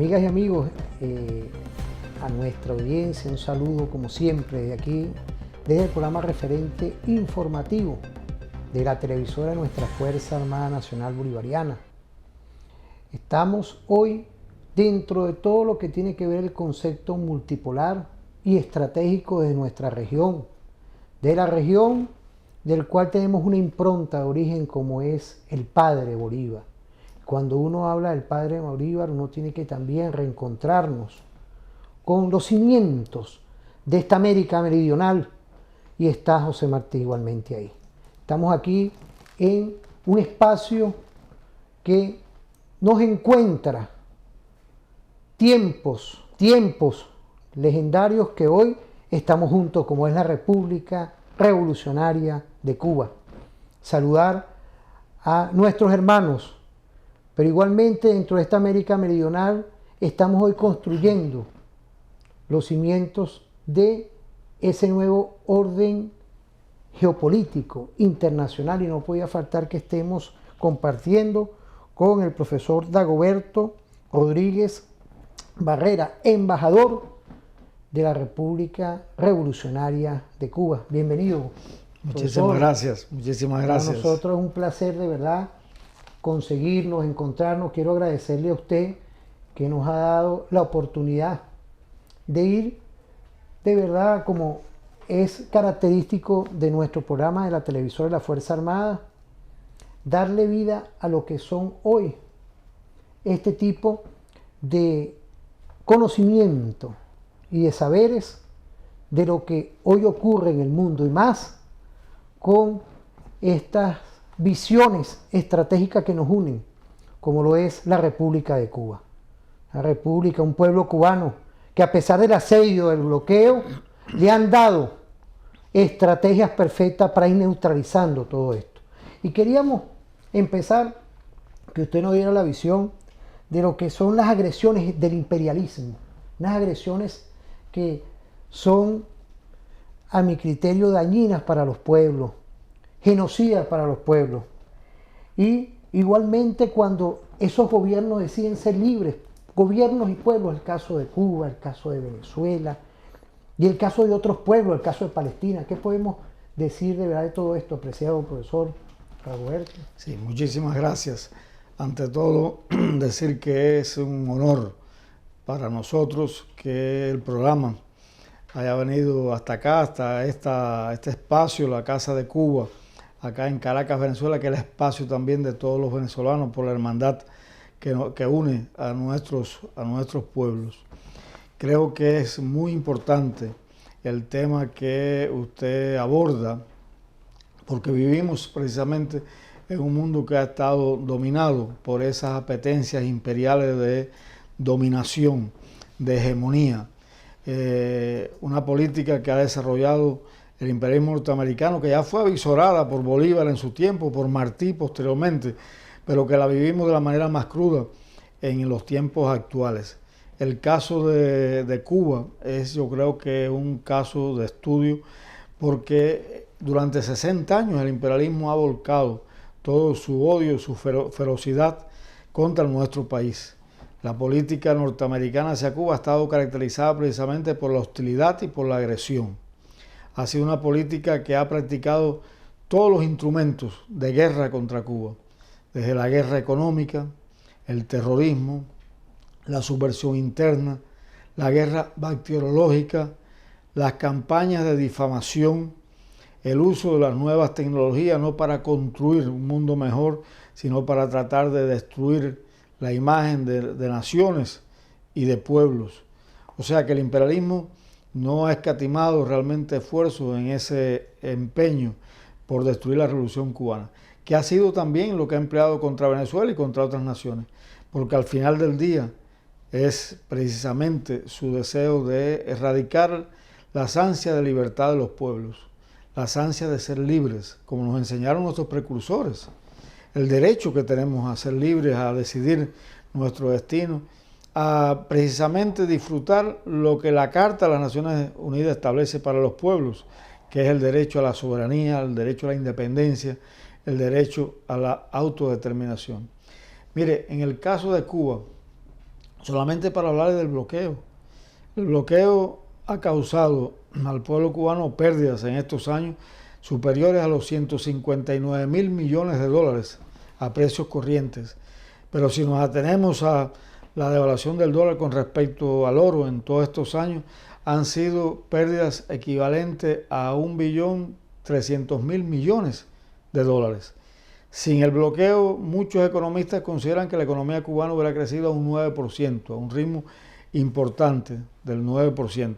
Amigas y amigos, a nuestra audiencia, un saludo como siempre de aquí, desde el programa referente informativo de la televisora de nuestra Fuerza Armada Nacional Bolivariana. Estamos hoy dentro de todo lo que tiene que ver el concepto multipolar y estratégico de nuestra región, de la región del cual tenemos una impronta de origen como es el Padre Bolívar. Cuando uno habla del Padre Bolívar, uno tiene que también reencontrarnos con los cimientos de esta América meridional, y está José Martí igualmente ahí. Estamos aquí en un espacio que nos encuentra tiempos legendarios que hoy estamos juntos, como es la República Revolucionaria de Cuba. Saludar a nuestros hermanos, pero igualmente dentro de esta América meridional estamos hoy construyendo los cimientos de ese nuevo orden geopolítico internacional, y no podía faltar que estemos compartiendo con el profesor Dagoberto Rodríguez Barrera, embajador de la República Revolucionaria de Cuba. Bienvenido. Muchísimas gracias, muchísimas gracias. Para nosotros es un placer de verdad conseguirnos, encontrarnos. Quiero agradecerle a usted que nos ha dado la oportunidad de ir, de verdad, como es característico de nuestro programa de la televisora de la Fuerza Armada, darle vida a lo que son hoy este tipo de conocimiento y de saberes de lo que hoy ocurre en el mundo, y más con estas visiones estratégicas que nos unen, como lo es la República de Cuba. La República, un pueblo cubano que, a pesar del asedio, del bloqueo, le han dado estrategias perfectas para ir neutralizando todo esto. Y queríamos empezar, que usted nos diera la visión de lo que son las agresiones del imperialismo, unas agresiones que son, a mi criterio, dañinas para los pueblos, genocidas para los pueblos. Y igualmente cuando esos gobiernos deciden ser libres, gobiernos y pueblos, el caso de Cuba, el caso de Venezuela y el caso de otros pueblos, el caso de Palestina. ¿Qué podemos decir de verdad de todo esto, apreciado profesor Dagoberto? Sí, muchísimas gracias. Ante todo, decir que es un honor para nosotros que el programa haya venido hasta acá, hasta este espacio, la Casa de Cuba, acá en Caracas, Venezuela, que es el espacio también de todos los venezolanos por la hermandad que une a nuestros pueblos. Creo que es muy importante el tema que usted aborda, porque vivimos precisamente en un mundo que ha estado dominado por esas apetencias imperiales de dominación, de hegemonía. Una política que ha desarrollado el imperialismo norteamericano, que ya fue avisorada por Bolívar en su tiempo, por Martí posteriormente, pero que la vivimos de la manera más cruda en los tiempos actuales. El caso de Cuba es, yo creo que un caso de estudio, porque durante 60 años el imperialismo ha volcado todo su odio, su ferocidad contra nuestro país. La política norteamericana hacia Cuba ha estado caracterizada precisamente por la hostilidad y por la agresión. Ha sido una política que ha practicado todos los instrumentos de guerra contra Cuba, desde la guerra económica, el terrorismo, la subversión interna, la guerra bacteriológica, las campañas de difamación, el uso de las nuevas tecnologías no para construir un mundo mejor, sino para tratar de destruir la imagen de naciones y de pueblos. O sea que el imperialismo no ha escatimado realmente esfuerzos en ese empeño por destruir la revolución cubana, que ha sido también lo que ha empleado contra Venezuela y contra otras naciones, porque al final del día es precisamente su deseo de erradicar las ansias de libertad de los pueblos, las ansias de ser libres, como nos enseñaron nuestros precursores, el derecho que tenemos a ser libres, a decidir nuestro destino, a precisamente disfrutar lo que la Carta de las Naciones Unidas establece para los pueblos, que es el derecho a la soberanía, el derecho a la independencia, el derecho a la autodeterminación. Mire, en el caso de Cuba, solamente para hablar del bloqueo. El bloqueo ha causado al pueblo cubano pérdidas en estos años superiores a los 159.000 millones de dólares a precios corrientes. Pero si nos atenemos a la devaluación del dólar con respecto al oro en todos estos años, han sido pérdidas equivalentes a 1.300.000 millones de dólares. Sin el bloqueo, muchos economistas consideran que la economía cubana hubiera crecido a un 9%, a un ritmo importante del 9%.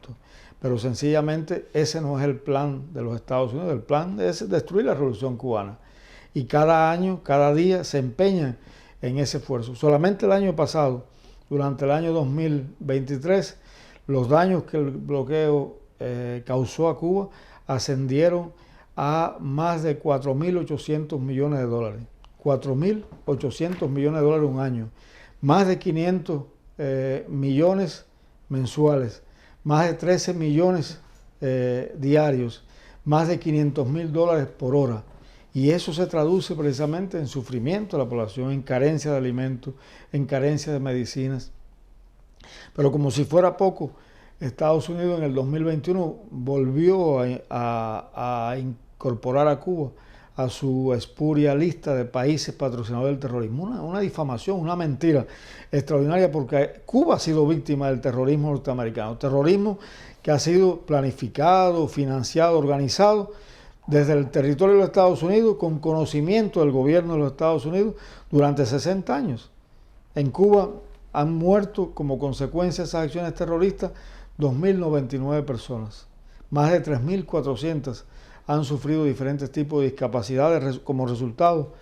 Pero sencillamente ese no es el plan de los Estados Unidos. El plan es destruir la revolución cubana. Y cada año, cada día se empeñan en ese esfuerzo. Solamente el año pasado, durante el año 2023, los daños que el bloqueo causó a Cuba ascendieron a más de 4.800 millones de dólares. 4.800 millones de dólares un año. Más de 500 millones mensuales. Más de 13 millones diarios. Más de 500.000 dólares por hora. Y eso se traduce precisamente en sufrimiento de la población, en carencia de alimentos, en carencia de medicinas. Pero como si fuera poco, Estados Unidos en el 2021 volvió a incorporar a Cuba a su espuria lista de países patrocinadores del terrorismo. Una difamación, una mentira extraordinaria, porque Cuba ha sido víctima del terrorismo norteamericano. Terrorismo que ha sido planificado, financiado, organizado desde el territorio de los Estados Unidos con conocimiento del gobierno de los Estados Unidos durante 60 años. En Cuba han muerto como consecuencia de esas acciones terroristas 2.099 personas. Más de 3.400 han sufrido diferentes tipos de discapacidades como resultado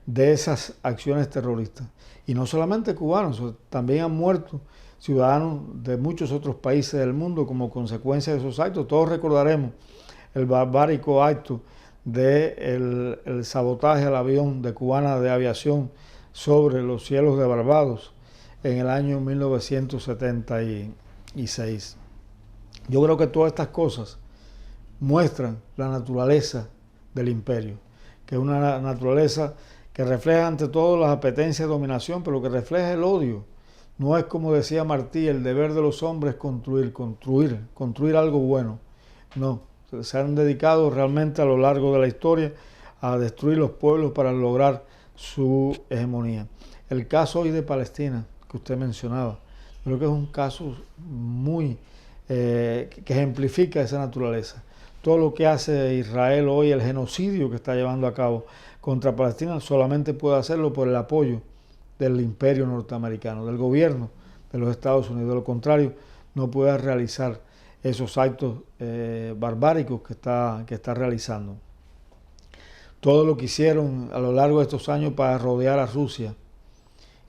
de esas acciones terroristas. Y no solamente cubanos, también han muerto ciudadanos de muchos otros países del mundo como consecuencia de esos actos. Todos recordaremos el barbárico acto del sabotaje al avión de Cubana de Aviación sobre los cielos de Barbados en el año 1976. Yo creo que todas estas cosas muestran la naturaleza del imperio, que es una naturaleza que refleja ante todo las apetencias de dominación, pero que refleja el odio. No es, como decía Martí, el deber de los hombres construir algo bueno. No, se han dedicado realmente a lo largo de la historia a destruir los pueblos para lograr su hegemonía. El caso hoy de Palestina, que usted mencionaba, creo que es un caso muy que ejemplifica esa naturaleza. Todo lo que hace Israel hoy, el genocidio que está llevando a cabo contra Palestina, solamente puede hacerlo por el apoyo del imperio norteamericano, del gobierno de los Estados Unidos. De lo contrario, no puede realizar esos actos barbáricos que está realizando. Todo lo que hicieron a lo largo de estos años para rodear a Rusia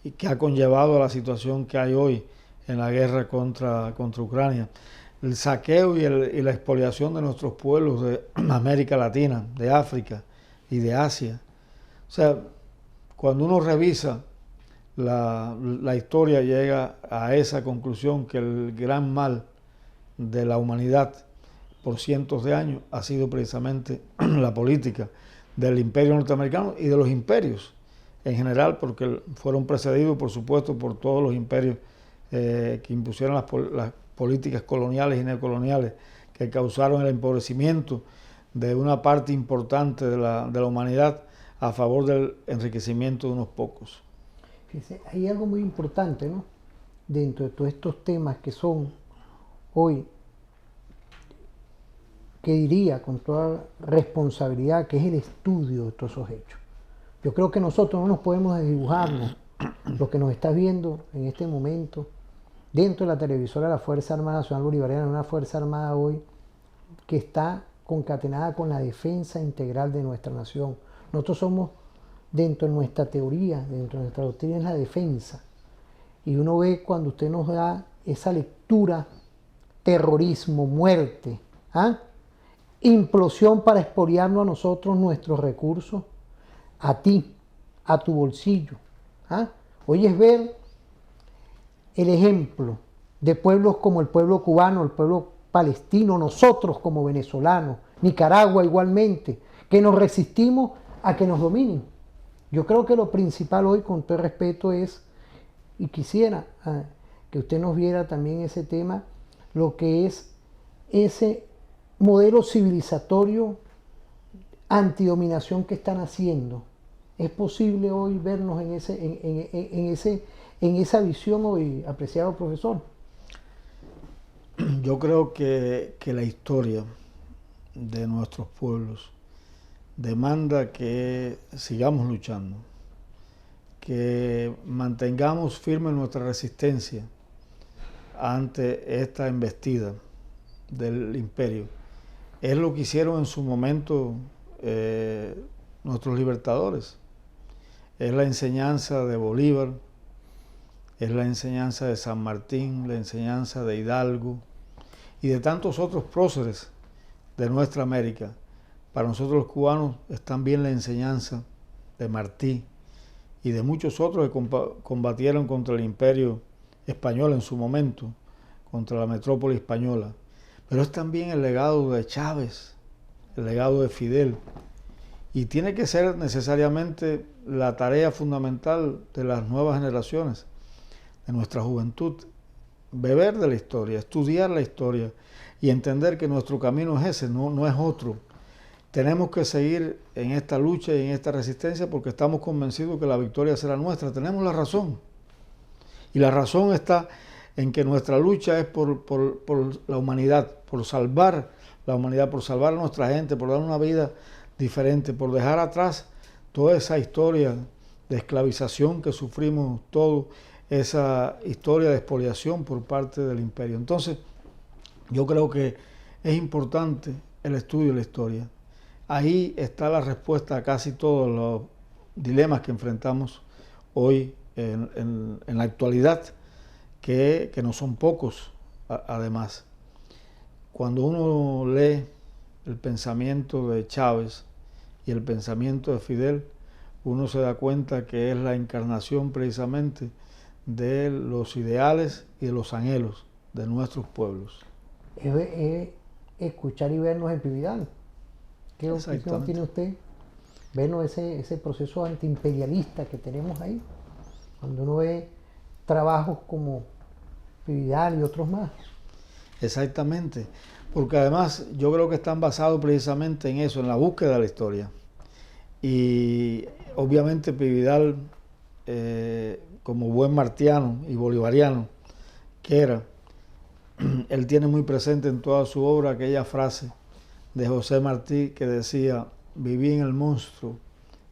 y que ha conllevado a la situación que hay hoy en la guerra contra Ucrania. El saqueo y la expoliación de nuestros pueblos de América Latina, de África y de Asia. O sea, cuando uno revisa la historia, llega a esa conclusión que el gran mal de la humanidad por cientos de años ha sido precisamente la política del imperio norteamericano y de los imperios en general, porque fueron precedidos, por supuesto, por todos los imperios que impusieron las políticas coloniales y neocoloniales que causaron el empobrecimiento de una parte importante de la humanidad a favor del enriquecimiento de unos pocos. Fíjese, hay algo muy importante, ¿no? Dentro de todos estos temas que son hoy, que diría con toda responsabilidad, que es el estudio de todos esos hechos. Yo creo que nosotros no nos podemos desdibujarnos, lo que nos está viendo en este momento, dentro de la televisora de la Fuerza Armada Nacional Bolivariana, una Fuerza Armada hoy que está concatenada con la defensa integral de nuestra nación. Nosotros somos, dentro de nuestra teoría, dentro de nuestra doctrina, es la defensa. Y uno ve cuando usted nos da esa lectura, terrorismo, muerte, implosión para expoliarnos a nosotros nuestros recursos, a ti, a tu bolsillo. Hoy es ver el ejemplo de pueblos como el pueblo cubano, el pueblo palestino, nosotros como venezolanos, Nicaragua igualmente, que nos resistimos a que nos dominen. Yo creo que lo principal hoy, con todo respeto, es, y quisiera que que usted nos viera también ese tema, lo que es ese modelo civilizatorio antidominación que están haciendo. ¿Es posible hoy vernos en esa visión hoy, apreciado profesor? Yo creo que la historia de nuestros pueblos demanda que sigamos luchando, que mantengamos firme nuestra resistencia ante esta embestida del imperio. Es lo que hicieron en su momento nuestros libertadores. Es la enseñanza de Bolívar, es la enseñanza de San Martín, la enseñanza de Hidalgo y de tantos otros próceres de nuestra América. Para nosotros los cubanos es también la enseñanza de Martí y de muchos otros que combatieron contra el imperio español en su momento, contra la metrópoli española. Pero es también el legado de Chávez, el legado de Fidel. Y tiene que ser necesariamente la tarea fundamental de las nuevas generaciones, de nuestra juventud, beber de la historia, estudiar la historia y entender que nuestro camino es ese, no es otro. Tenemos que seguir en esta lucha y en esta resistencia porque estamos convencidos que la victoria será nuestra. Tenemos la razón. Y la razón está en que nuestra lucha es por la humanidad, por salvar la humanidad, por salvar a nuestra gente, por dar una vida diferente, por dejar atrás toda esa historia de esclavización que sufrimos todos, esa historia de expoliación por parte del imperio. Entonces, yo creo que es importante el estudio de la historia. Ahí está la respuesta a casi todos los dilemas que enfrentamos hoy en la actualidad, que no son pocos, además. Cuando uno lee el pensamiento de Chávez y el pensamiento de Fidel, uno se da cuenta que es la encarnación precisamente de los ideales y de los anhelos de nuestros pueblos. Es escuchar y vernos en Pividal. ¿Qué opinión tiene usted? Vernos ese proceso antiimperialista que tenemos ahí, cuando uno ve trabajos como Pividal y otros más. Exactamente, porque además yo creo que están basados precisamente en eso, en la búsqueda de la historia. Y obviamente Pividal, como buen martiano y bolivariano que era, él tiene muy presente en toda su obra aquella frase de José Martí que decía: viví en el monstruo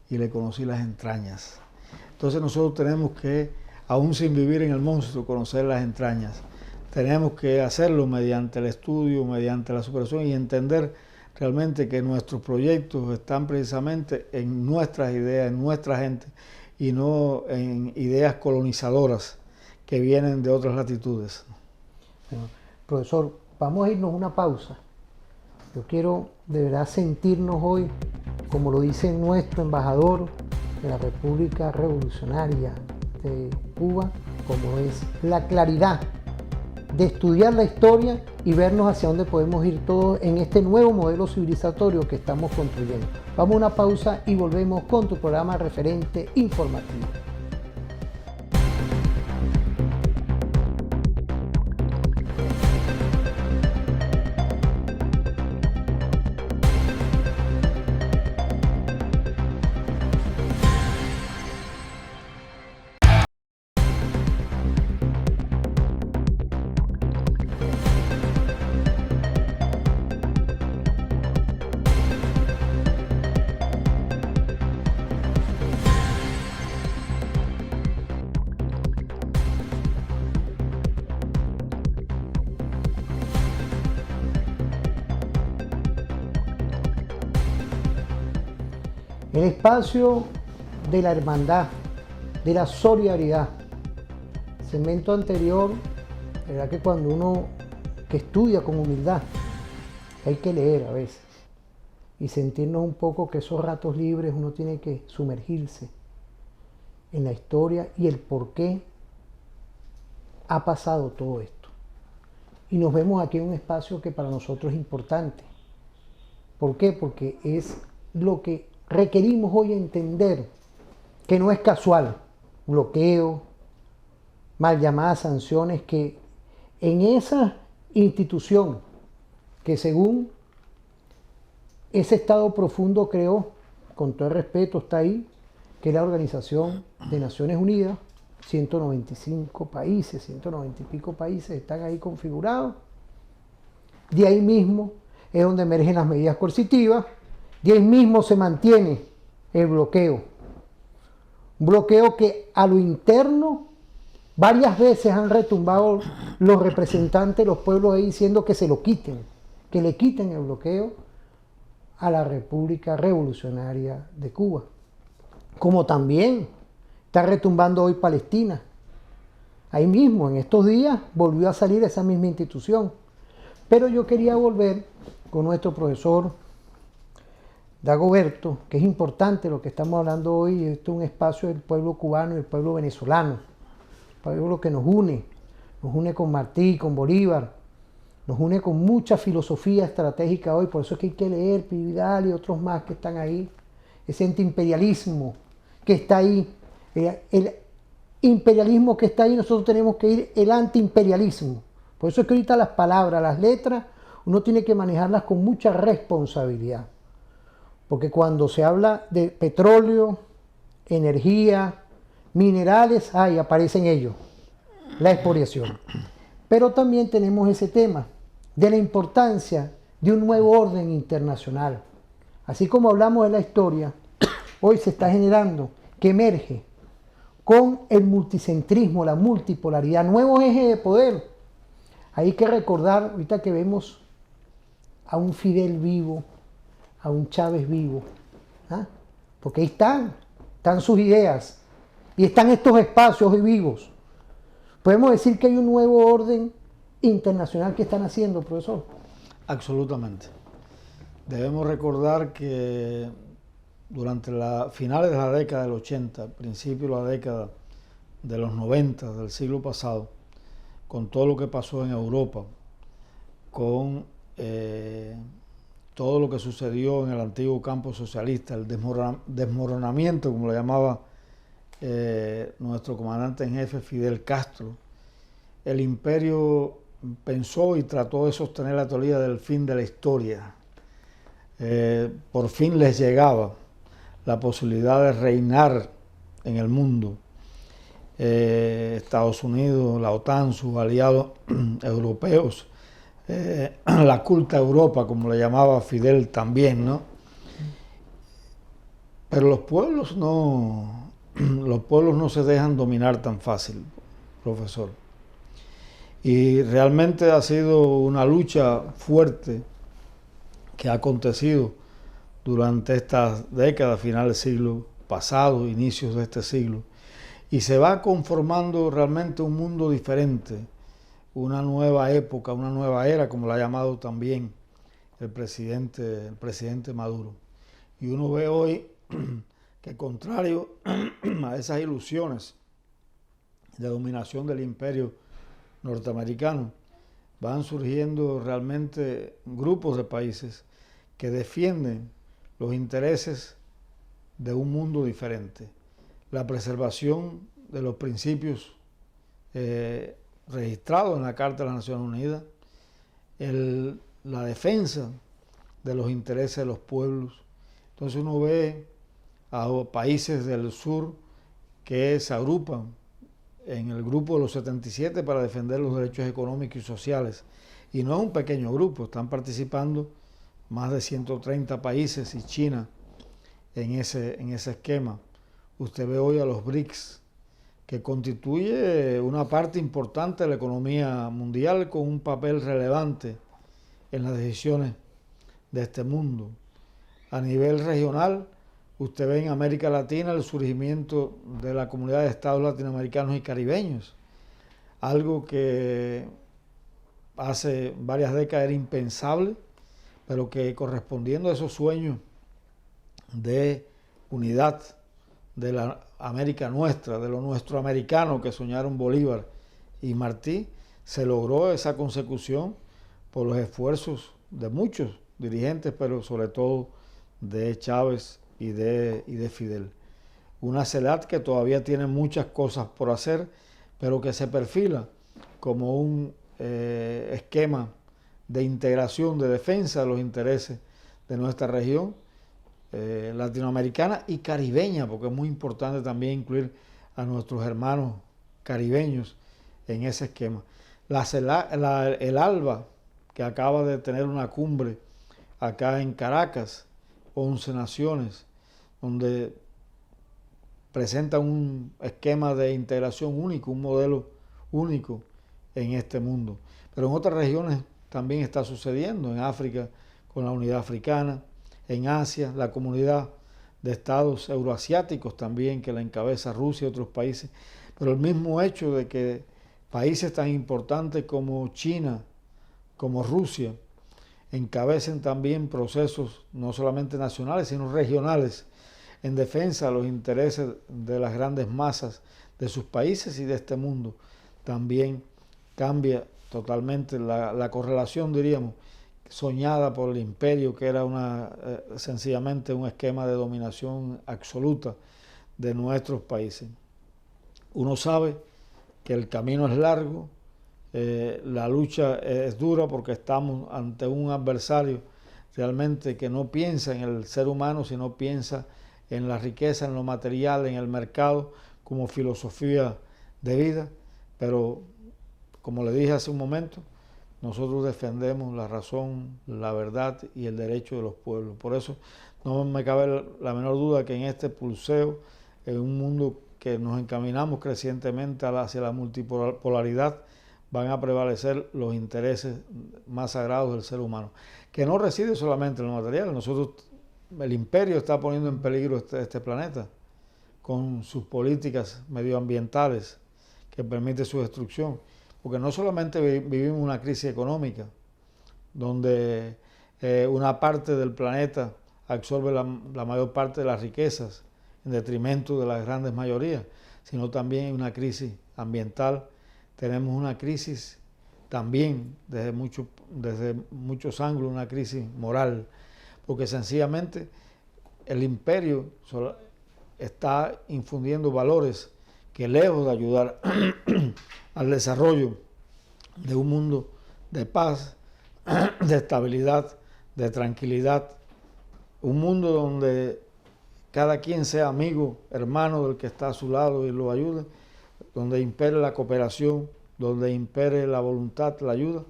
y le conocí las entrañas. Entonces nosotros tenemos que, aún sin vivir en el monstruo, conocer las entrañas. Tenemos que hacerlo mediante el estudio, mediante la superación y entender realmente que nuestros proyectos están precisamente en nuestras ideas, en nuestra gente, y no en ideas colonizadoras que vienen de otras latitudes. Bueno, profesor, vamos a irnos a una pausa. Yo quiero de verdad sentirnos hoy, como lo dice nuestro embajador de la República Revolucionaria de Cuba, como es la claridad de estudiar la historia y vernos hacia dónde podemos ir todos en este nuevo modelo civilizatorio que estamos construyendo. Vamos a una pausa y volvemos con tu programa Referente Informativo. El espacio de la hermandad, de la solidaridad. Segmento anterior, verdad que cuando uno que estudia con humildad, hay que leer a veces y sentirnos un poco que esos ratos libres uno tiene que sumergirse en la historia y el por qué ha pasado todo esto. Y nos vemos aquí en un espacio que para nosotros es importante. ¿Por qué? Porque es lo que requerimos hoy entender, que no es casual. Bloqueo, mal llamadas sanciones, que en esa institución que según ese Estado profundo creó, con todo el respeto está ahí, que es la Organización de Naciones Unidas, 195 países, 190 y pico países están ahí configurados. De ahí mismo es donde emergen las medidas coercitivas, de ahí mismo se mantiene el bloqueo. Un bloqueo que a lo interno varias veces han retumbado los representantes de los pueblos ahí diciendo que se lo quiten, que le quiten el bloqueo a la República Revolucionaria de Cuba. Como también está retumbando hoy Palestina. Ahí mismo, en estos días, volvió a salir esa misma institución. Pero yo quería volver con nuestro profesor Dagoberto, que es importante lo que estamos hablando hoy. Esto es un espacio del pueblo cubano y del pueblo venezolano. El pueblo que nos une con Martí, con Bolívar, nos une con mucha filosofía estratégica hoy. Por eso es que hay que leer Vidal y otros más que están ahí. Ese antiimperialismo que está ahí, el imperialismo que está ahí, nosotros tenemos que ir el antiimperialismo. Por eso es que ahorita las palabras, las letras, uno tiene que manejarlas con mucha responsabilidad. Porque cuando se habla de petróleo, energía, minerales, ahí aparecen ellos, la expoliación. Pero también tenemos ese tema de la importancia de un nuevo orden internacional. Así como hablamos de la historia, hoy se está generando, que emerge con el multicentrismo, la multipolaridad, nuevos ejes de poder. Hay que recordar, ahorita que vemos a un Fidel vivo, a un Chávez vivo, ¿ah? Porque ahí están sus ideas, y están estos espacios vivos. Podemos decir que hay un nuevo orden internacional que están haciendo, profesor. Absolutamente. Debemos recordar que durante finales de la década del 80, principios de la década de los 90 del siglo pasado, con todo lo que pasó en Europa, con todo lo que sucedió en el antiguo campo socialista, el desmoronamiento, como lo llamaba nuestro comandante en jefe Fidel Castro, el imperio pensó y trató de sostener la teoría del fin de la historia. Por fin les llegaba la posibilidad de reinar en el mundo. Estados Unidos, la OTAN, sus aliados europeos, la culta Europa, como le llamaba Fidel también, ¿no? Pero los pueblos no se dejan dominar tan fácil, profesor. Y realmente ha sido una lucha fuerte que ha acontecido durante estas décadas, final del siglo pasado, inicios de este siglo, y se va conformando realmente un mundo diferente, una nueva época, una nueva era, como la ha llamado también el presidente Maduro. Y uno ve hoy que, contrario a esas ilusiones de dominación del imperio norteamericano, van surgiendo realmente grupos de países que defienden los intereses de un mundo diferente, la preservación de los principios registrados en la Carta de las Naciones Unidas, la defensa de los intereses de los pueblos. Entonces uno ve a países del sur que se agrupan en el grupo de los 77 para defender los derechos económicos y sociales. Y no es un pequeño grupo, están participando más de 130 países y China en ese esquema. Usted ve hoy a los BRICS, que constituye una parte importante de la economía mundial con un papel relevante en las decisiones de este mundo. A nivel regional, usted ve en América Latina el surgimiento de la comunidad de estados latinoamericanos y caribeños, algo que hace varias décadas era impensable, pero que correspondiendo a esos sueños de unidad de la América nuestra, de lo nuestro americano que soñaron Bolívar y Martí, se logró esa consecución por los esfuerzos de muchos dirigentes, pero sobre todo de Chávez y de Fidel. Una CELAC que todavía tiene muchas cosas por hacer, pero que se perfila como un esquema de integración, de defensa de los intereses de nuestra región latinoamericana y caribeña, porque es muy importante también incluir a nuestros hermanos caribeños en ese esquema. El ALBA, que acaba de tener una cumbre acá en Caracas, 11 naciones, donde presenta un esquema de integración único, un modelo único en este mundo. Pero en otras regiones también está sucediendo, en África con la Unidad Africana, en Asia, la Comunidad de Estados Euroasiáticos también, que la encabeza Rusia y otros países. Pero el mismo hecho de que países tan importantes como China, como Rusia, encabecen también procesos no solamente nacionales, sino regionales, en defensa de los intereses de las grandes masas de sus países y de este mundo, también cambia totalmente la correlación, diríamos, soñada por el imperio, que era sencillamente un esquema de dominación absoluta de nuestros países. Uno sabe que el camino es largo, la lucha es dura porque estamos ante un adversario realmente que no piensa en el ser humano, sino piensa en la riqueza, en lo material, en el mercado, como filosofía de vida. Pero, como le dije hace un momento, nosotros defendemos la razón, la verdad y el derecho de los pueblos. Por eso no me cabe la menor duda que en este pulseo, en un mundo que nos encaminamos crecientemente hacia la multipolaridad, van a prevalecer los intereses más sagrados del ser humano, que no reside solamente en lo material. El imperio está poniendo en peligro este planeta con sus políticas medioambientales que permiten su destrucción, porque no solamente vivimos una crisis económica, donde una parte del planeta absorbe la mayor parte de las riquezas en detrimento de las grandes mayorías, sino también una crisis ambiental. Tenemos una crisis también desde muchos ángulos, una crisis moral, porque sencillamente el imperio está infundiendo valores que, lejos de ayudar al desarrollo de un mundo de paz, de estabilidad, de tranquilidad, un mundo donde cada quien sea amigo, hermano del que está a su lado y lo ayude, donde impere la cooperación, donde impere la voluntad, la ayuda.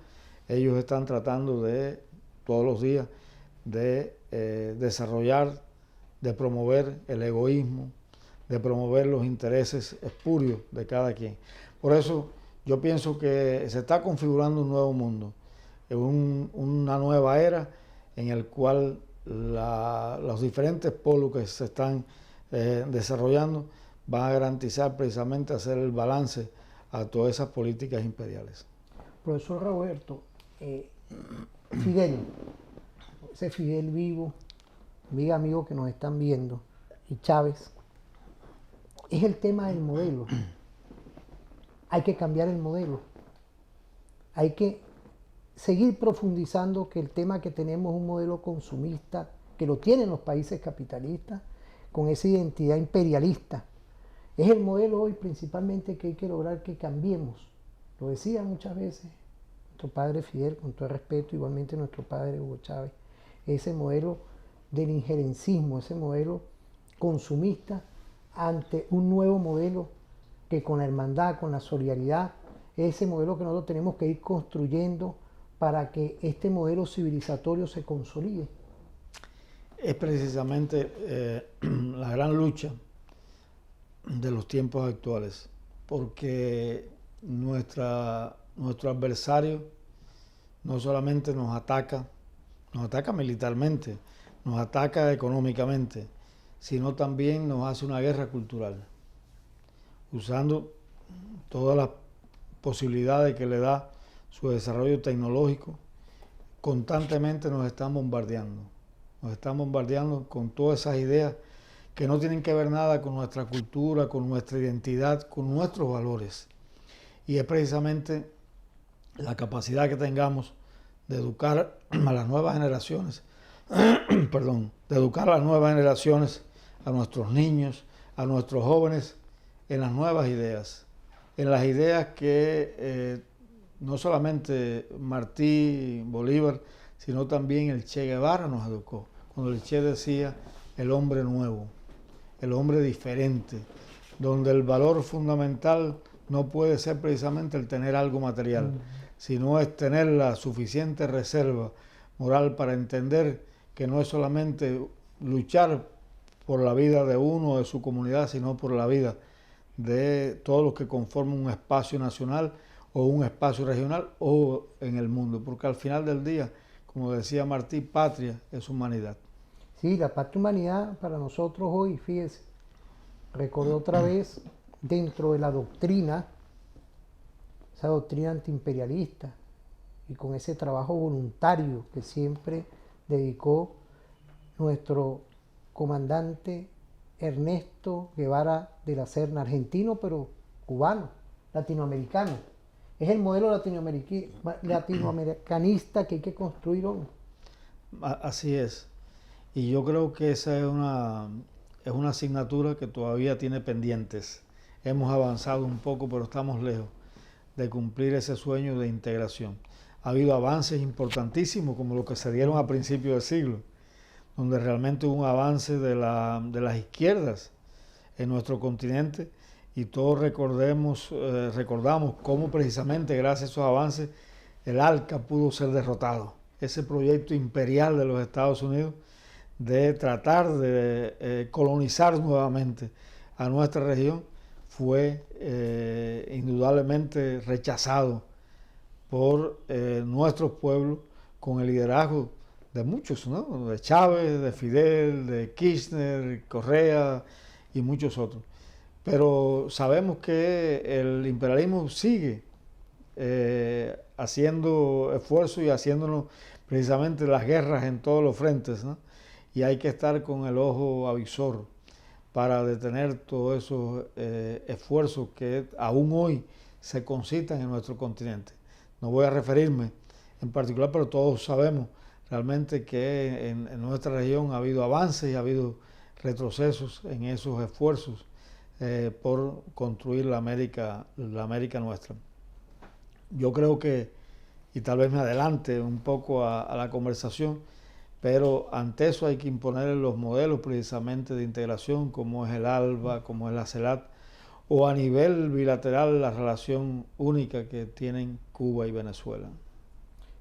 Ellos están tratando de, todos los días, de desarrollar, de promover el egoísmo, de promover los intereses espurios de cada quien. Por eso yo pienso que se está configurando un nuevo mundo, una nueva era en el cual los diferentes polos que se están desarrollando van a garantizar precisamente hacer el balance a todas esas políticas imperiales. Profesor Roberto, Fidel, ese Fidel vivo, amigo que nos están viendo, y Chávez, es el tema del modelo. Hay que cambiar el modelo. Hay que seguir profundizando que el tema que tenemos es un modelo consumista, que lo tienen los países capitalistas, con esa identidad imperialista. Es el modelo hoy principalmente que hay que lograr que cambiemos. Lo decía muchas veces nuestro padre Fidel, con todo respeto, igualmente nuestro padre Hugo Chávez, ese modelo del injerencismo, ese modelo consumista ante un nuevo modelo que con la hermandad, con la solidaridad, ese modelo que nosotros tenemos que ir construyendo para que este modelo civilizatorio se consolide. Es precisamente la gran lucha de los tiempos actuales, porque nuestro adversario no solamente nos ataca militarmente, nos ataca económicamente, sino también nos hace una guerra cultural, usando todas las posibilidades que le da su desarrollo tecnológico. Constantemente nos están bombardeando con todas esas ideas que no tienen que ver nada con nuestra cultura, con nuestra identidad, con nuestros valores. Y es precisamente la capacidad que tengamos de educar a las nuevas generaciones, de educar a las nuevas generaciones, a nuestros niños, a nuestros jóvenes, en las nuevas ideas, en las ideas que no solamente Martí Bolívar, sino también el Che Guevara nos educó. Cuando el Che decía el hombre nuevo, el hombre diferente, donde el valor fundamental no puede ser precisamente el tener algo material, sino es tener la suficiente reserva moral para entender que no es solamente luchar por la vida de uno o de su comunidad, sino por la vida de todos los que conforman un espacio nacional o un espacio regional o en el mundo, porque al final del día, como decía Martí, patria es humanidad. Sí, la patria humanidad para nosotros hoy, fíjese, recordó otra vez dentro de la doctrina, esa doctrina antiimperialista, y con ese trabajo voluntario que siempre dedicó nuestro comandante Ernesto Guevara de la Serna, argentino pero cubano, latinoamericano. Es el modelo latinoamericanista que hay que construir hoy. Así es. Y yo creo que esa es una asignatura que todavía tiene pendientes. Hemos avanzado un poco, pero estamos lejos de cumplir ese sueño de integración. Ha habido avances importantísimos, como los que se dieron a principios del siglo, donde realmente hubo un avance de las izquierdas en nuestro continente, y todos recordamos cómo precisamente gracias a esos avances el ALCA pudo ser derrotado. Ese proyecto imperial de los Estados Unidos de tratar de colonizar nuevamente a nuestra región fue indudablemente rechazado por nuestros pueblos con el liderazgo de muchos, ¿no? De Chávez, de Fidel, de Kirchner, Correa y muchos otros. Pero sabemos que el imperialismo sigue haciendo esfuerzos y haciéndonos precisamente las guerras en todos los frentes, ¿no? Y hay que estar con el ojo avisor para detener todos esos esfuerzos que aún hoy se concitan en nuestro continente. No voy a referirme en particular, pero todos sabemos realmente que en nuestra región ha habido avances y ha habido retrocesos en esos esfuerzos por construir la América nuestra. Yo creo que, y tal vez me adelante un poco a la conversación, pero ante eso hay que imponer los modelos precisamente de integración, como es el ALBA, como es la CELAC, o a nivel bilateral la relación única que tienen Cuba y Venezuela.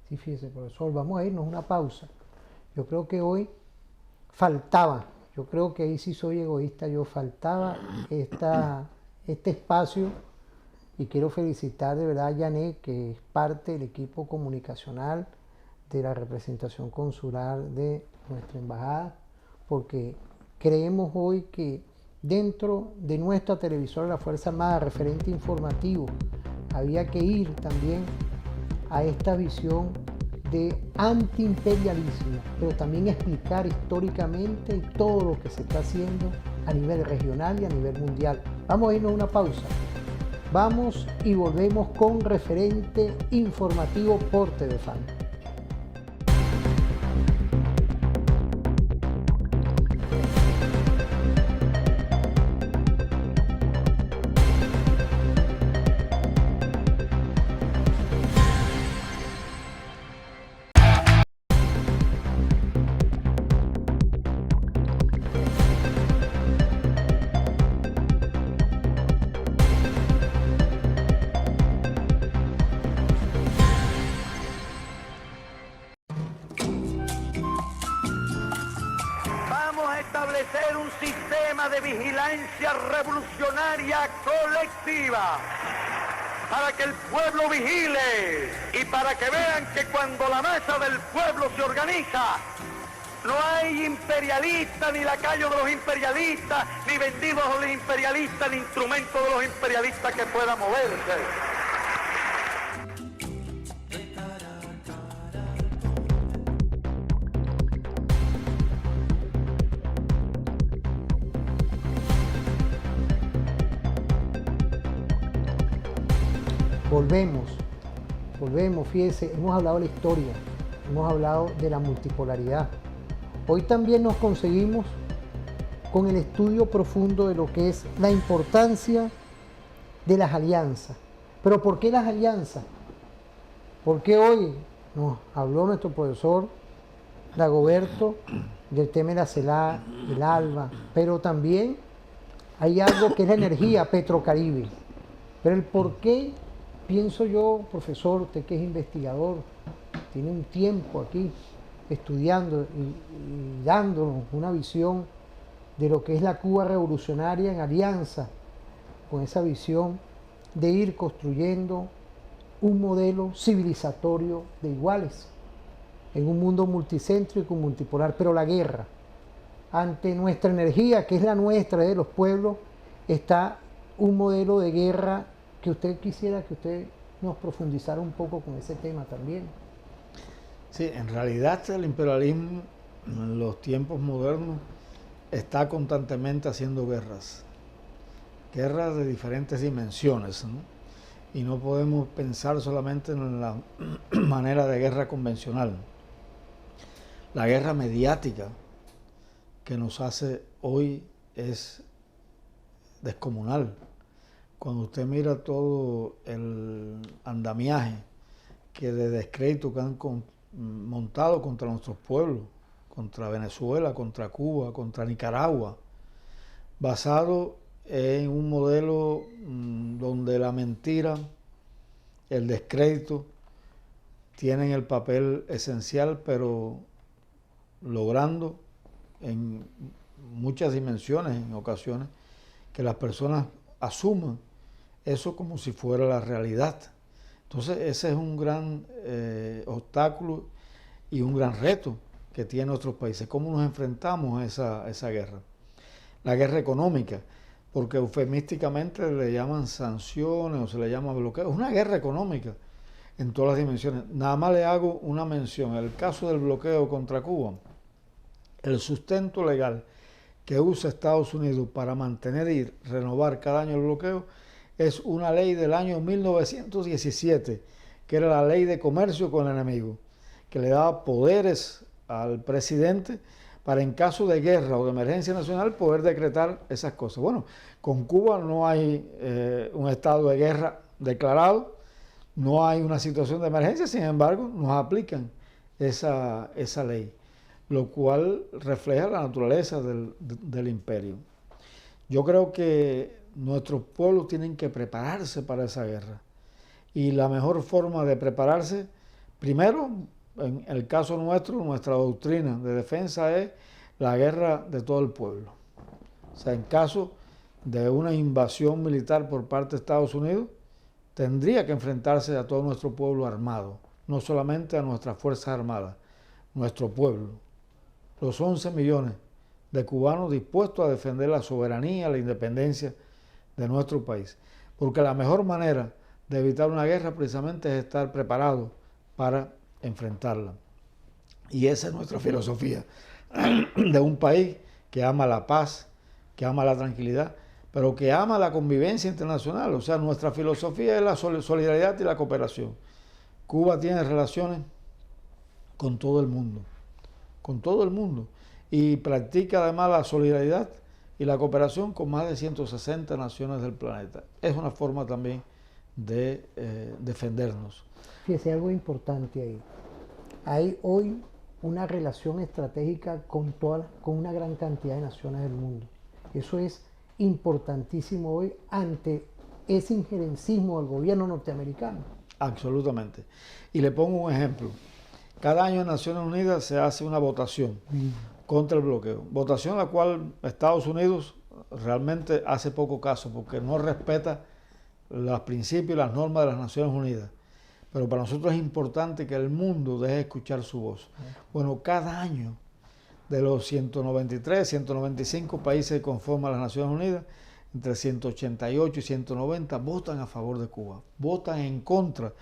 Sí, fíjese, profesor, vamos a irnos a una pausa. Yo creo que hoy faltaba, yo creo que ahí sí soy egoísta, faltaba este espacio, y quiero felicitar de verdad a Janet, que es parte del equipo comunicacional de la representación consular de nuestra embajada, porque creemos hoy que dentro de nuestra televisora La Fuerza Armada, referente informativo, había que ir también a esta visión de antiimperialismo, pero también explicar históricamente todo lo que se está haciendo a nivel regional y a nivel mundial. Vamos a irnos a una pausa. Vamos y volvemos con referente informativo por Telefan. Establecer un sistema de vigilancia revolucionaria colectiva para que el pueblo vigile y para que vean que cuando la masa del pueblo se organiza, no hay imperialistas, ni lacayos de los imperialistas, ni vendidos a los imperialistas, ni instrumentos de los imperialistas que puedan moverse. Volvemos, fíjese, hemos hablado de la historia, hemos hablado de la multipolaridad. Hoy también nos conseguimos con el estudio profundo de lo que es la importancia de las alianzas. Pero ¿por qué las alianzas? Porque hoy nos habló nuestro profesor Dagoberto del tema de la CELAC, el ALBA, pero también hay algo que es la energía Petrocaribe. Pero el por qué, pienso yo, profesor, usted que es investigador, tiene un tiempo aquí estudiando y dándonos una visión de lo que es la Cuba revolucionaria en alianza con esa visión de ir construyendo un modelo civilizatorio de iguales en un mundo multicéntrico y multipolar. Pero la guerra, ante nuestra energía, que es la nuestra, de los pueblos, está un modelo de guerra que usted quisiera que usted nos profundizara un poco con ese tema también. Sí, en realidad el imperialismo en los tiempos modernos está constantemente haciendo guerras de diferentes dimensiones, ¿no? Y no podemos pensar solamente en la manera de guerra convencional. La guerra mediática que nos hace hoy es descomunal. Cuando usted mira todo el andamiaje que de descrédito que han montado contra nuestros pueblos, contra Venezuela, contra Cuba, contra Nicaragua, basado en un modelo donde la mentira, el descrédito tienen el papel esencial, pero logrando en muchas dimensiones, en ocasiones, que las personas asuman eso como si fuera la realidad. Entonces ese es un gran obstáculo y un gran reto que tienen nuestros países. ¿Cómo nos enfrentamos a esa guerra? La guerra económica, porque eufemísticamente le llaman sanciones o se le llama bloqueo. Es una guerra económica en todas las dimensiones. Nada más le hago una mención. En el caso del bloqueo contra Cuba, el sustento legal que usa Estados Unidos para mantener y renovar cada año el bloqueo es una ley del año 1917, que era la ley de comercio con el enemigo, que le daba poderes al presidente para en caso de guerra o de emergencia nacional poder decretar esas cosas. Bueno, con Cuba no hay un estado de guerra declarado, no hay una situación de emergencia, sin embargo nos aplican esa ley, lo cual refleja la naturaleza del imperio. Yo creo que nuestros pueblos tienen que prepararse para esa guerra. Y la mejor forma de prepararse, primero, en el caso nuestro, nuestra doctrina de defensa es la guerra de todo el pueblo. O sea, en caso de una invasión militar por parte de Estados Unidos, tendría que enfrentarse a todo nuestro pueblo armado, no solamente a nuestras Fuerzas Armadas, nuestro pueblo, los 11 millones de cubanos dispuestos a defender la soberanía, la independencia de nuestro país. Porque la mejor manera de evitar una guerra precisamente es estar preparado para enfrentarla. Y esa es nuestra filosofía de un país que ama la paz, que ama la tranquilidad, pero que ama la convivencia internacional. O sea, nuestra filosofía es la solidaridad y la cooperación. Cuba tiene relaciones con todo el mundo, y practica además la solidaridad y la cooperación con más de 160 naciones del planeta. Es una forma también de defendernos. Fíjese, algo importante ahí. Hay hoy una relación estratégica con una gran cantidad de naciones del mundo. Eso es importantísimo hoy ante ese injerencismo del gobierno norteamericano. Absolutamente. Y le pongo un ejemplo. Cada año en Naciones Unidas se hace una votación contra el bloqueo. Votación a la cual Estados Unidos realmente hace poco caso porque no respeta los principios y las normas de las Naciones Unidas. Pero para nosotros es importante que el mundo deje escuchar su voz. Bueno, cada año de los 193, 195 países que conforman las Naciones Unidas, entre 188 y 190 votan a favor de Cuba, votan en contra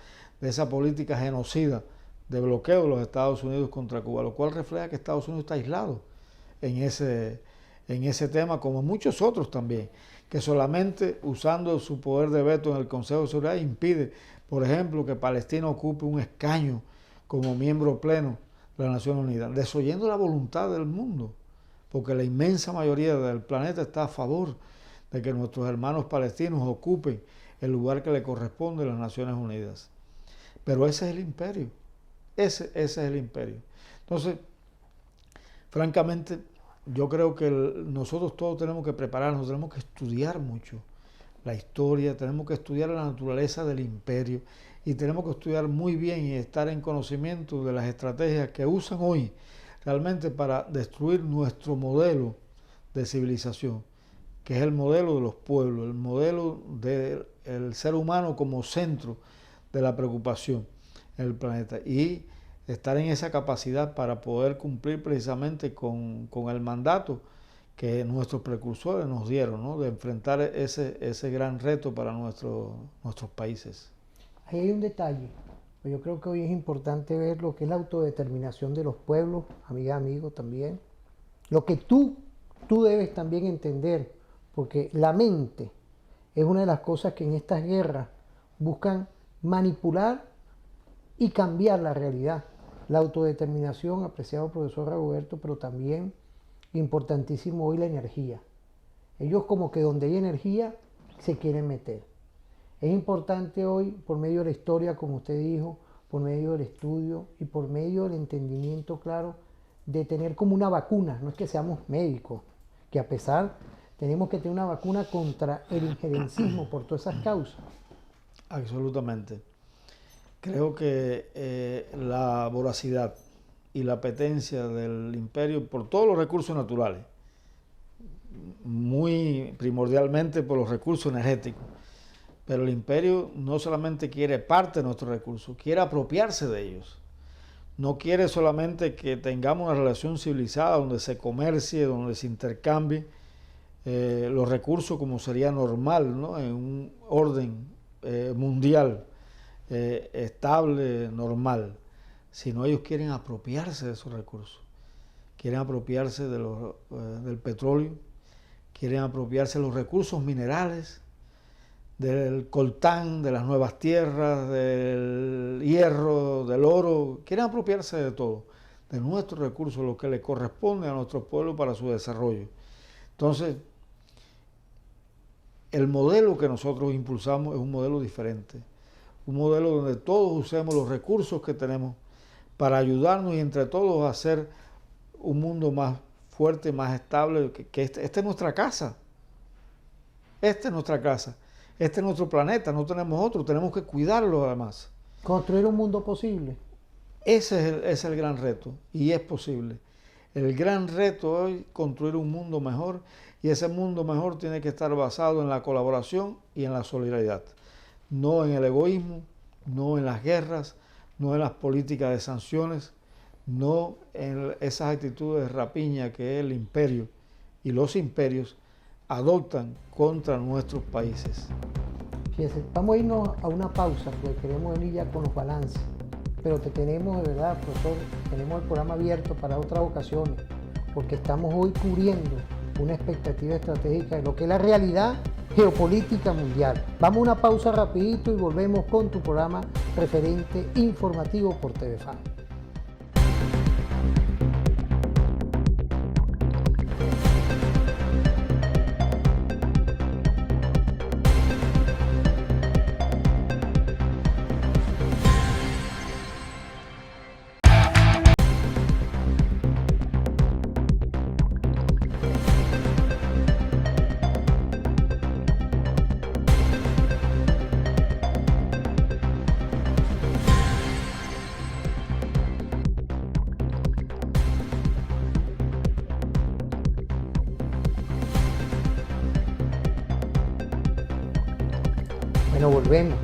de esa política genocida de bloqueo de los Estados Unidos contra Cuba, lo cual refleja que Estados Unidos está aislado en ese tema, como muchos otros también, que solamente usando su poder de veto en el Consejo de Seguridad impide, por ejemplo, que Palestina ocupe un escaño como miembro pleno de las Naciones Unidas, desoyendo la voluntad del mundo, porque la inmensa mayoría del planeta está a favor de que nuestros hermanos palestinos ocupen el lugar que le corresponde a las Naciones Unidas. Pero ese es el imperio, ese es el imperio. Entonces, francamente, yo creo que nosotros todos tenemos que prepararnos, tenemos que estudiar mucho la historia, tenemos que estudiar la naturaleza del imperio y tenemos que estudiar muy bien y estar en conocimiento de las estrategias que usan hoy realmente para destruir nuestro modelo de civilización, que es el modelo de los pueblos, el modelo del ser humano como centro de la preocupación en el planeta, y estar en esa capacidad para poder cumplir precisamente con el mandato que nuestros precursores nos dieron, ¿no? De enfrentar ese gran reto para nuestros países. Ahí hay un detalle. Yo creo que hoy es importante ver lo que es la autodeterminación de los pueblos, amiga, amigo también. Lo que tú debes también entender, porque la mente es una de las cosas que en estas guerras buscan manipular y cambiar la realidad. La autodeterminación, apreciado profesor Roberto, pero también importantísimo hoy la energía. Ellos como que donde hay energía se quieren meter. Es importante hoy, por medio de la historia, como usted dijo, por medio del estudio y por medio del entendimiento claro, de tener como una vacuna. No es que seamos médicos, que a pesar tenemos que tener una vacuna contra el injerencismo por todas esas causas. Absolutamente. Creo que la voracidad y la apetencia del imperio por todos los recursos naturales, muy primordialmente por los recursos energéticos, pero el imperio no solamente quiere parte de nuestros recursos, quiere apropiarse de ellos. No quiere solamente que tengamos una relación civilizada donde se comercie, donde se intercambie los recursos como sería normal, ¿no? En un orden mundial estable, normal, sino ellos quieren apropiarse de esos recursos. Quieren apropiarse del petróleo, quieren apropiarse de los recursos minerales, del coltán, de las nuevas tierras, del hierro, del oro, quieren apropiarse de todo, de nuestros recursos, lo que le corresponde a nuestro pueblo para su desarrollo. Entonces, el modelo que nosotros impulsamos es un modelo diferente, un modelo donde todos usemos los recursos que tenemos para ayudarnos y entre todos a hacer un mundo más fuerte, más estable, que esta es nuestra casa. Esta es nuestra casa. Este es nuestro planeta, no tenemos otro, tenemos que cuidarlo además. Construir un mundo posible. Ese es el gran reto, y es posible. El gran reto hoy es construir un mundo mejor, y ese mundo mejor tiene que estar basado en la colaboración y en la solidaridad. No en el egoísmo, no en las guerras, no en las políticas de sanciones, no en esas actitudes de rapiña que el imperio y los imperios adoptan contra nuestros países. Fíjese, vamos a irnos a una pausa porque queremos venir ya con los balances, pero te tenemos de verdad, profesor, tenemos el programa abierto para otras ocasiones, porque estamos hoy cubriendo una expectativa estratégica de lo que es la realidad geopolítica mundial. Vamos a una pausa rapidito y volvemos con tu programa referente informativo por TVFAN. Bueno,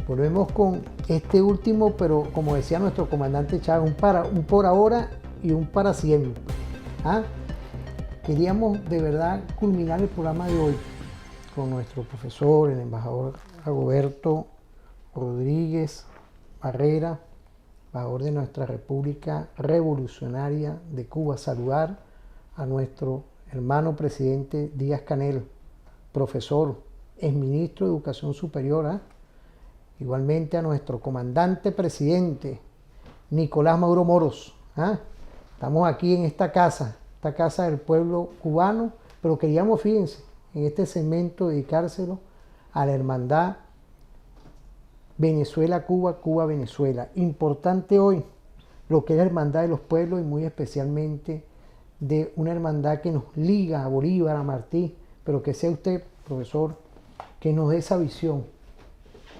volvemos con este último, pero como decía nuestro comandante Chávez, un por ahora y un para siempre. ¿Ah? Queríamos de verdad culminar el programa de hoy con nuestro profesor, el embajador Roberto Rodríguez Barrera, embajador de nuestra República Revolucionaria de Cuba. Saludar a nuestro hermano presidente Díaz-Canel, profesor, exministro de Educación Superior, ¿eh? Igualmente a nuestro comandante presidente Nicolás Maduro Moros. ¿Eh? Estamos aquí en esta casa del pueblo cubano, pero queríamos, fíjense, en este segmento dedicárselo a la hermandad Venezuela-Cuba, Cuba-Venezuela. Importante hoy lo que es la hermandad de los pueblos y muy especialmente de una hermandad que nos liga a Bolívar, a Martí, pero que sea usted, profesor, que nos dé esa visión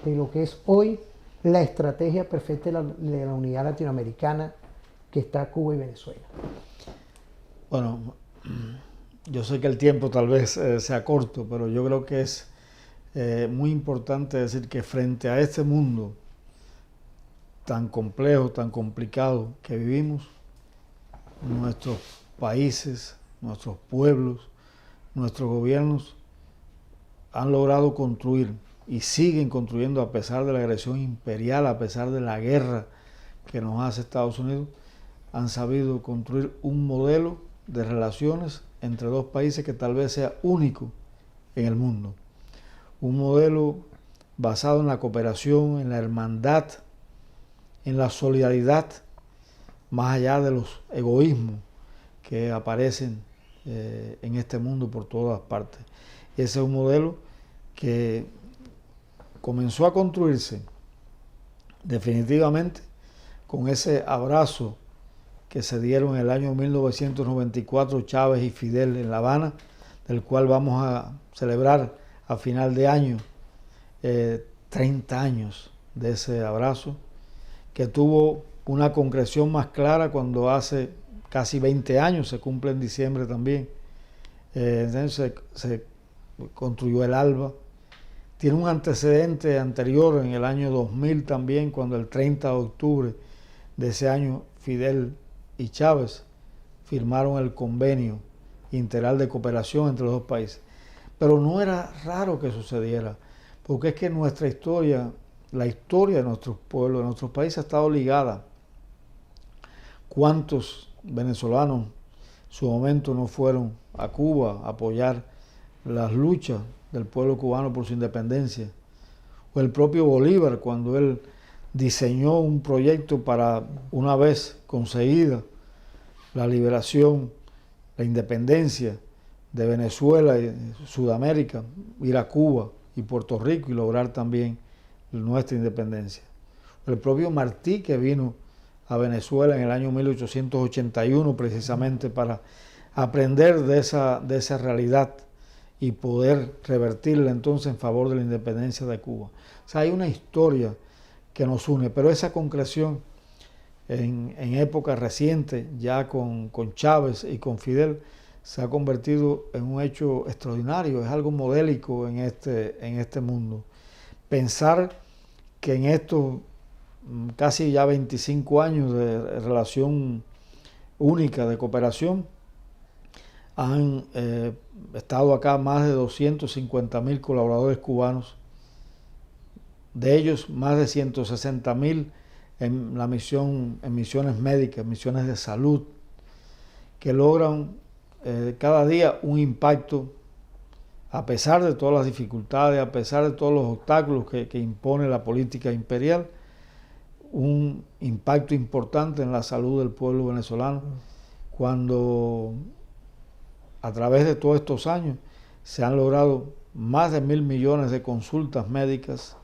de lo que es hoy la estrategia perfecta de la unidad latinoamericana que está Cuba y Venezuela. Bueno, yo sé que el tiempo tal vez sea corto, pero yo creo que es muy importante decir que frente a este mundo tan complejo, tan complicado que vivimos, nuestros países, nuestros pueblos, nuestros gobiernos han logrado construir y siguen construyendo a pesar de la agresión imperial, a pesar de la guerra que nos hace Estados Unidos, han sabido construir un modelo de relaciones entre dos países que tal vez sea único en el mundo. Un modelo basado en la cooperación, en la hermandad, en la solidaridad, más allá de los egoísmos que aparecen en este mundo por todas partes. Ese es un modelo que comenzó a construirse definitivamente con ese abrazo que se dieron en el año 1994 Chávez y Fidel en La Habana, del cual vamos a celebrar a final de año 30 años de ese abrazo, que tuvo una concreción más clara cuando hace casi 20 años, se cumple en diciembre también, entonces se construyó el ALBA. Tiene un antecedente anterior en el año 2000 también, cuando el 30 de octubre de ese año Fidel y Chávez firmaron el convenio integral de cooperación entre los dos países. Pero no era raro que sucediera, porque es que nuestra historia, la historia de nuestros pueblos, de nuestros países ha estado ligada. ¿Cuántos venezolanos en su momento no fueron a Cuba a apoyar las luchas del pueblo cubano por su independencia? O el propio Bolívar, cuando él diseñó un proyecto para, una vez conseguida la liberación, la independencia de Venezuela y Sudamérica, ir a Cuba y Puerto Rico y lograr también nuestra independencia. El propio Martí, que vino a Venezuela en el año 1881 precisamente para aprender de esa realidad y poder revertirla entonces en favor de la independencia de Cuba. O sea, hay una historia que nos une, pero esa concreción en época reciente, ya con Chávez y con Fidel, se ha convertido en un hecho extraordinario, es algo modélico en este mundo. Pensar que en estos casi ya 25 años de relación única de cooperación, han estado acá más de 250.000 colaboradores cubanos, de ellos más de 160.000 en misiones médicas, misiones de salud, que logran cada día un impacto, a pesar de todas las dificultades, a pesar de todos los obstáculos que impone la política imperial, un impacto importante en la salud del pueblo venezolano, cuando a través de todos estos años se han logrado más de 1.000 millones de consultas médicas.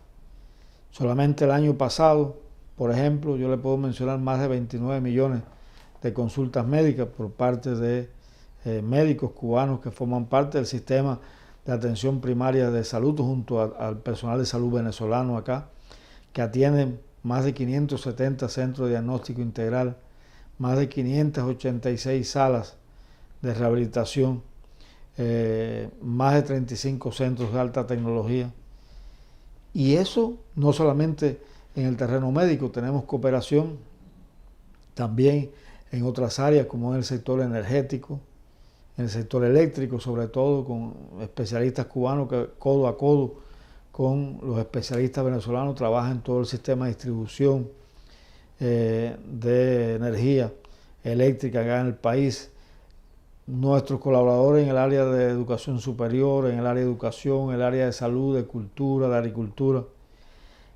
Solamente el año pasado, por ejemplo, yo le puedo mencionar más de 29 millones de consultas médicas por parte de médicos cubanos que forman parte del sistema de atención primaria de salud junto al personal de salud venezolano acá, que atienden más de 570 centros de diagnóstico integral, más de 586 salas de rehabilitación, más de 35 centros de alta tecnología. Y eso no solamente en el terreno médico, tenemos cooperación también en otras áreas como en el sector energético, en el sector eléctrico, sobre todo con especialistas cubanos que codo a codo con los especialistas venezolanos trabajan en todo el sistema de distribución de energía eléctrica acá en el país. Nuestros colaboradores en el área de educación superior, en el área de educación, en el área de salud, de cultura, de agricultura.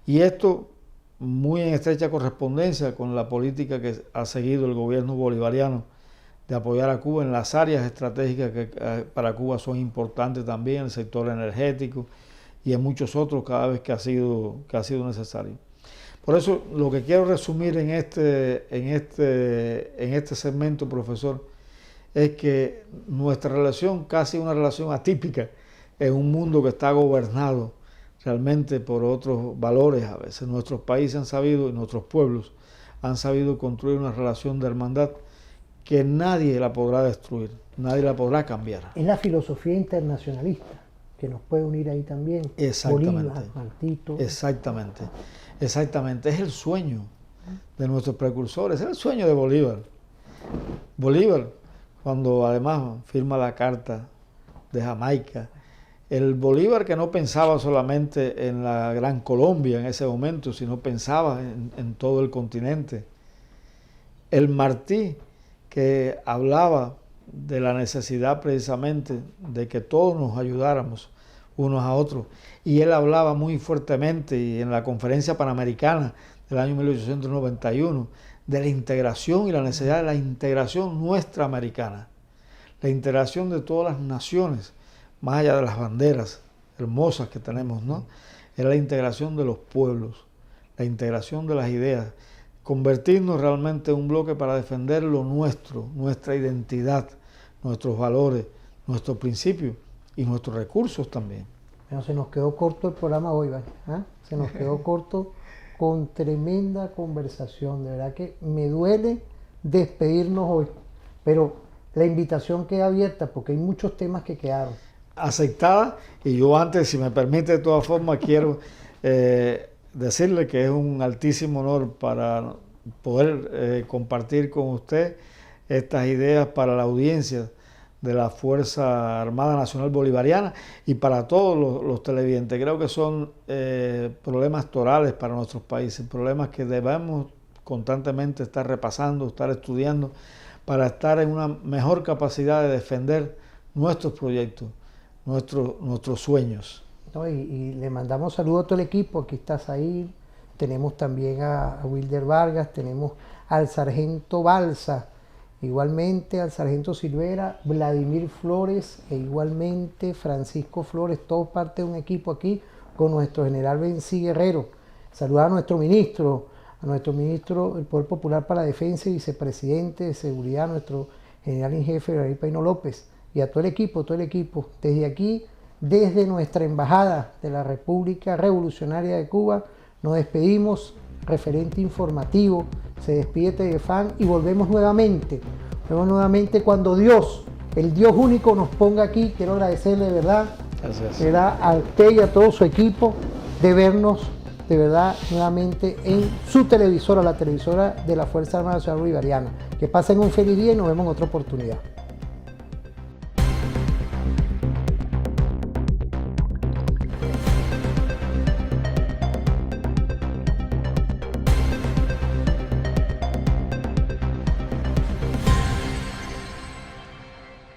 Y esto muy en estrecha correspondencia con la política que ha seguido el gobierno bolivariano de apoyar a Cuba en las áreas estratégicas que para Cuba son importantes también, el sector energético, y en muchos otros cada vez que ha sido necesario. Por eso lo que quiero resumir en este segmento, profesor, es que nuestra relación, casi una relación atípica, en un mundo que está gobernado realmente por otros valores a veces. Nuestros países han sabido, y nuestros pueblos han sabido construir una relación de hermandad que nadie la podrá destruir, nadie la podrá cambiar. Es la filosofía internacionalista que nos puede unir ahí también. Exactamente. Bolívar, Martito. Exactamente, exactamente. Es el sueño de nuestros precursores, es el sueño de Bolívar. Bolívar, cuando además firma la Carta de Jamaica, el Bolívar que no pensaba solamente en la Gran Colombia en ese momento, sino pensaba en todo el continente. El Martí, que hablaba de la necesidad precisamente de que todos nos ayudáramos unos a otros. Y él hablaba muy fuertemente y en la Conferencia Panamericana del año 1891 de la integración y la necesidad de la integración nuestra americana, la integración de todas las naciones, más allá de las banderas hermosas que tenemos, ¿no? Es la integración de los pueblos, la integración de las ideas, convertirnos realmente en un bloque para defender lo nuestro, nuestra identidad, nuestros valores, nuestros principios y nuestros recursos también. Bueno, se nos quedó corto el programa hoy, ¿vale? ¿Ah? Se nos quedó corto con tremenda conversación. De verdad que me duele despedirnos hoy, pero la invitación queda abierta porque hay muchos temas que quedaron. Aceptada, y yo antes, si me permite, de todas formas, quiero decirle que es un altísimo honor para poder compartir con usted estas ideas para la audiencia de la Fuerza Armada Nacional Bolivariana y para todos los televidentes. Creo que son problemas torales para nuestros países, problemas que debemos constantemente estar repasando, estar estudiando, para estar en una mejor capacidad de defender nuestros proyectos, nuestros sueños. No, y le mandamos saludos a todo el equipo. Aquí está Zahir, tenemos también a Wilder Vargas, tenemos al sargento Balsa, igualmente al sargento Silvera, Vladimir Flores e igualmente Francisco Flores, todos parte de un equipo aquí con nuestro general Bencí Guerrero. Saludar a nuestro ministro del Poder Popular para la Defensa y vicepresidente de Seguridad, nuestro general en jefe Gabriel Paino López, y a todo el equipo, desde aquí, desde nuestra embajada de la República Revolucionaria de Cuba, nos despedimos. Referente informativo se despide Telefan y volvemos nuevamente cuando Dios, el Dios único, nos ponga aquí. Quiero agradecerle de verdad, a usted y a todo su equipo de vernos de verdad nuevamente en su televisora, la televisora de la Fuerza Armada Nacional Bolivariana. Que pasen un feliz día y nos vemos en otra oportunidad.